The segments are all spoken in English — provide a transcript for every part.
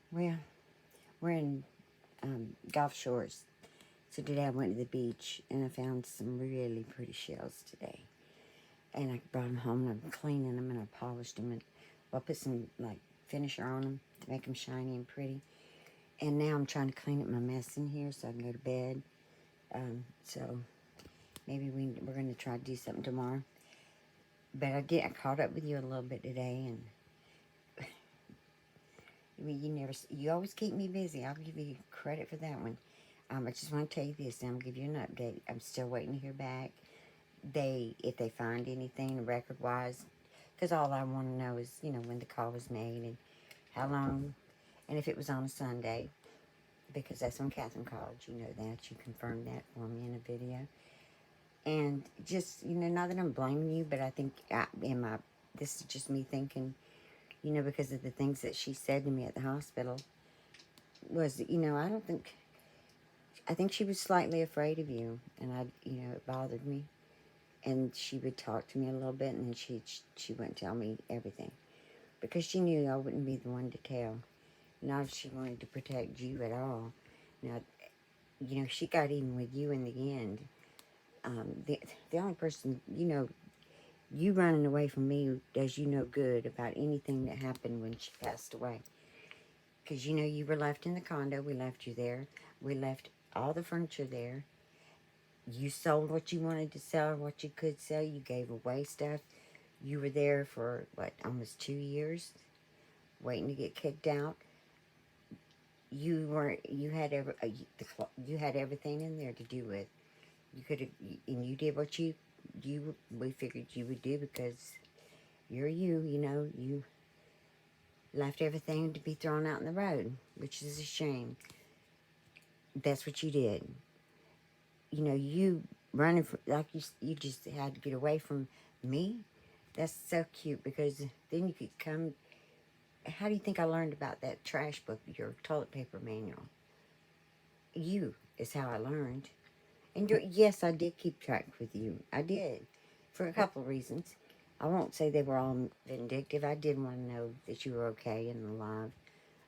Well, we're in Gulf Shores. So today I went to the beach and I found some really pretty shells today. And I brought them home and I'm cleaning them and I polished them and I put some like finisher on them to make them shiny and pretty. And now I'm trying to clean up my mess in here so I can go to bed. So maybe we're going to try to do something tomorrow. But I caught up with you a little bit today, and I mean, you always keep me busy. I'll give you credit for that one. I just want to tell you this, and I'll give you an update. I'm still waiting to hear back. If they find anything record wise, because all I want to know is, when the call was made and how long, and if it was on a Sunday, because that's when Catherine called. You know that. You confirmed that for me in a video. And just, not that I'm blaming you, but I think, this is just me thinking, because of the things that she said to me at the hospital, was, I think she was slightly afraid of you, and it bothered me. And she would talk to me a little bit, and then she wouldn't tell me everything, because she knew I wouldn't be the one to tell. Not if she wanted to protect you at all. Now, she got even with you in the end. The only person, you running away from me does you no good about anything that happened when she passed away. Because, you were left in the condo. We left you there. We left all the furniture there. You sold what you wanted to sell, what you could sell. You gave away stuff. You were there for, almost 2 years, waiting to get kicked out. You weren't, you had everything in there to do with. You could have, and you did what we figured you would do, because you're you left everything to be thrown out in the road, which is a shame. That's what you did. You running for, like you just had to get away from me. That's so cute, because then you could come. How do you think I learned about that trash book, your toilet paper manual? You is how I learned. And yes, I did keep track with you. I did, for a couple of reasons. I won't say they were all vindictive. I did want to know that you were okay and alive,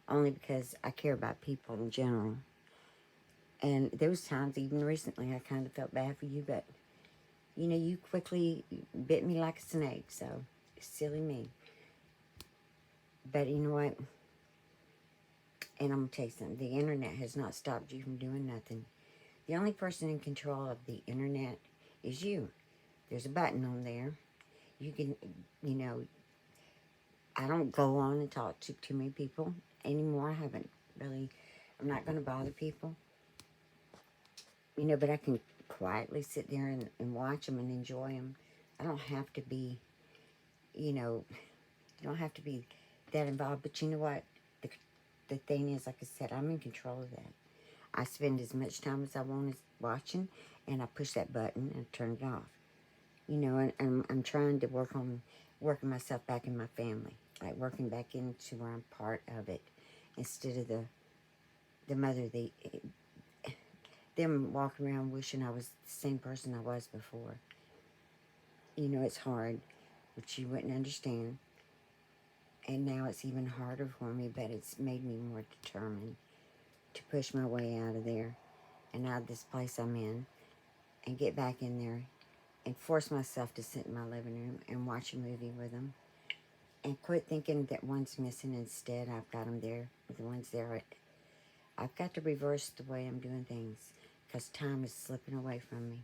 only because I care about people in general. And there was times, even recently, I kind of felt bad for you, but, you quickly bit me like a snake, so silly me. But you know what? And I'm going to tell you something. The internet has not stopped you from doing nothing. The only person in control of the internet is you. There's a button on there. You can, you know, I don't go on and talk to too many people anymore. I haven't really, I'm not going to bother people. But I can quietly sit there and watch them and enjoy them. I don't have to be, you don't have to be that involved. But you know what? The thing is, like I said, I'm in control of that. I spend as much time as I want as watching, and I push that button and turn it off. And I'm trying to working myself back in my family, like working back into where I'm part of it, instead of the mother, them walking around wishing I was the same person I was before. It's hard, which you wouldn't understand. And now it's even harder for me, but it's made me more determined to push my way out of there and out of this place I'm in, and get back in there and force myself to sit in my living room and watch a movie with them, and quit thinking that one's missing. Instead, I've got them there. The ones there. I've got to reverse the way I'm doing things, because time is slipping away from me.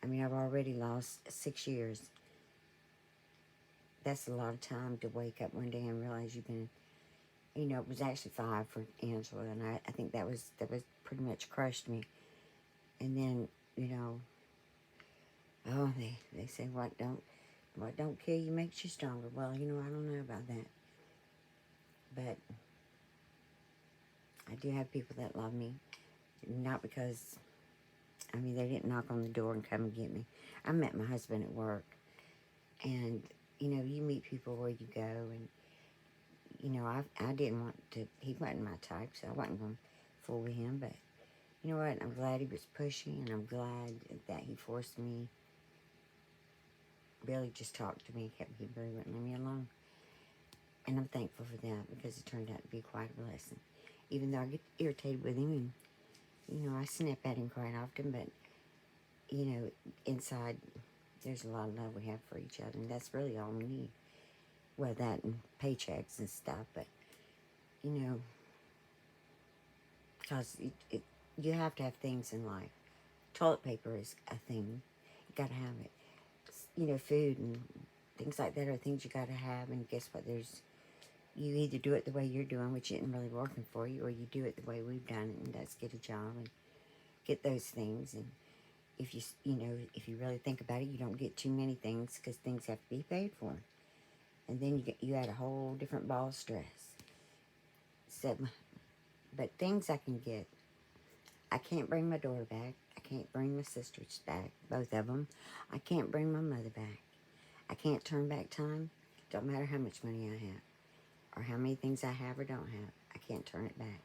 I mean, I've already lost 6 years. That's a lot of time to wake up one day and realize you've been, it was actually 5 for Angela, and I think that was pretty much crushed me. And then, oh, they say what don't kill you makes you stronger. Well, I don't know about that. But I do have people that love me. Not because, they didn't knock on the door and come and get me. I met my husband at work. And, you meet people where you go. And, I didn't want to, he wasn't my type, so I wasn't going to fool with him. But, you know what, I'm glad he was pushy, and I'm glad that he forced me. Billy just talked to me, he wouldn't leave me alone. And I'm thankful for that because it turned out to be quite a blessing. Even though I get irritated with him and, I snap at him quite often, but, inside there's a lot of love we have for each other, and that's really all we need. Well, that and paychecks and stuff, but, you know, because you have to have things in life. Toilet paper is a thing. You got to have it. Food and things like that are things you got to have, and guess what? You either do it the way you're doing, which isn't really working for you, or you do it the way we've done it, and that's get a job and get those things. And if if you really think about it, you don't get too many things because things have to be paid for. And then you add a whole different ball of stress. So, but things I can get. I can't bring my daughter back. I can't bring my sisters back, both of them. I can't bring my mother back. I can't turn back time. Don't matter how much money I have, or how many things I have or don't have. I can't turn it back.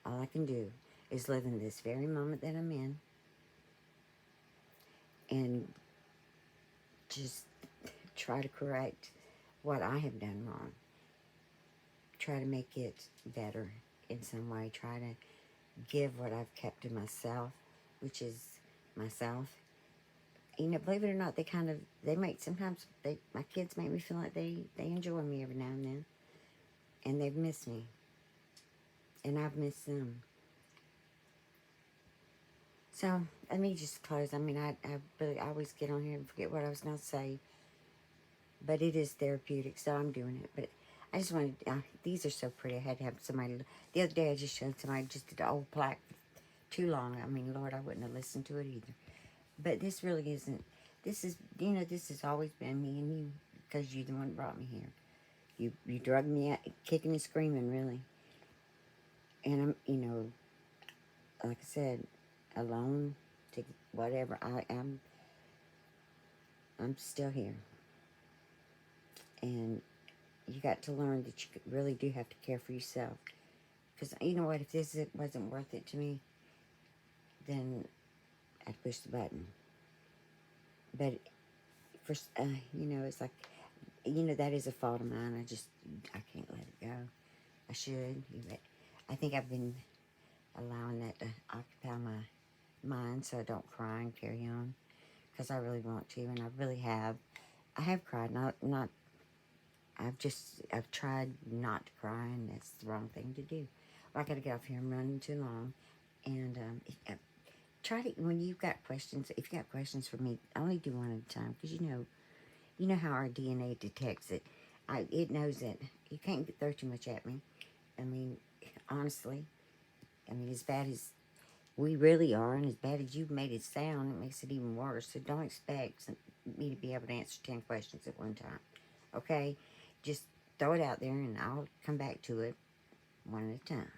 All I can do is live in this very moment that I'm in, and just try to correct what I have done wrong. Try to make it better in some way. Try to give what I've kept to myself, which is myself. Believe it or not, my kids make me feel like they enjoy me every now and then. And they've missed me. And I've missed them. So, let me just close. I mean, I really always get on here and forget what I was going to say. But it is therapeutic, so I'm doing it. But I just wanted, these are so pretty. I had to have somebody, the other day I just showed somebody just did the old plaque too long. I mean, Lord, I wouldn't have listened to it either. But this really isn't, this has always been me and you, because you're the one that brought me here. You drugged me out, kicking and screaming, really. And like I said, alone, to whatever, I'm still here. And you got to learn that you really do have to care for yourself. Because you know what, if wasn't worth it to me, then I'd push the button. But it's like, that is a fault of mine. I can't let it go. I should. But I think I've been allowing that to occupy my mind so I don't cry and carry on. Because I really want to, and I really have. I have cried, I've tried not to cry, and that's the wrong thing to do. Well, I got to get off here. I'm running too long. And try to, when you've got questions, if you got questions for me, only do one at a time, because you know how our DNA detects it. It knows that you can't throw too much at me. I mean, honestly, as bad as we really are, and as bad as you've made it sound, it makes it even worse. So don't expect me to be able to answer 10 questions at one time. Okay? Just throw it out there, and I'll come back to it one at a time.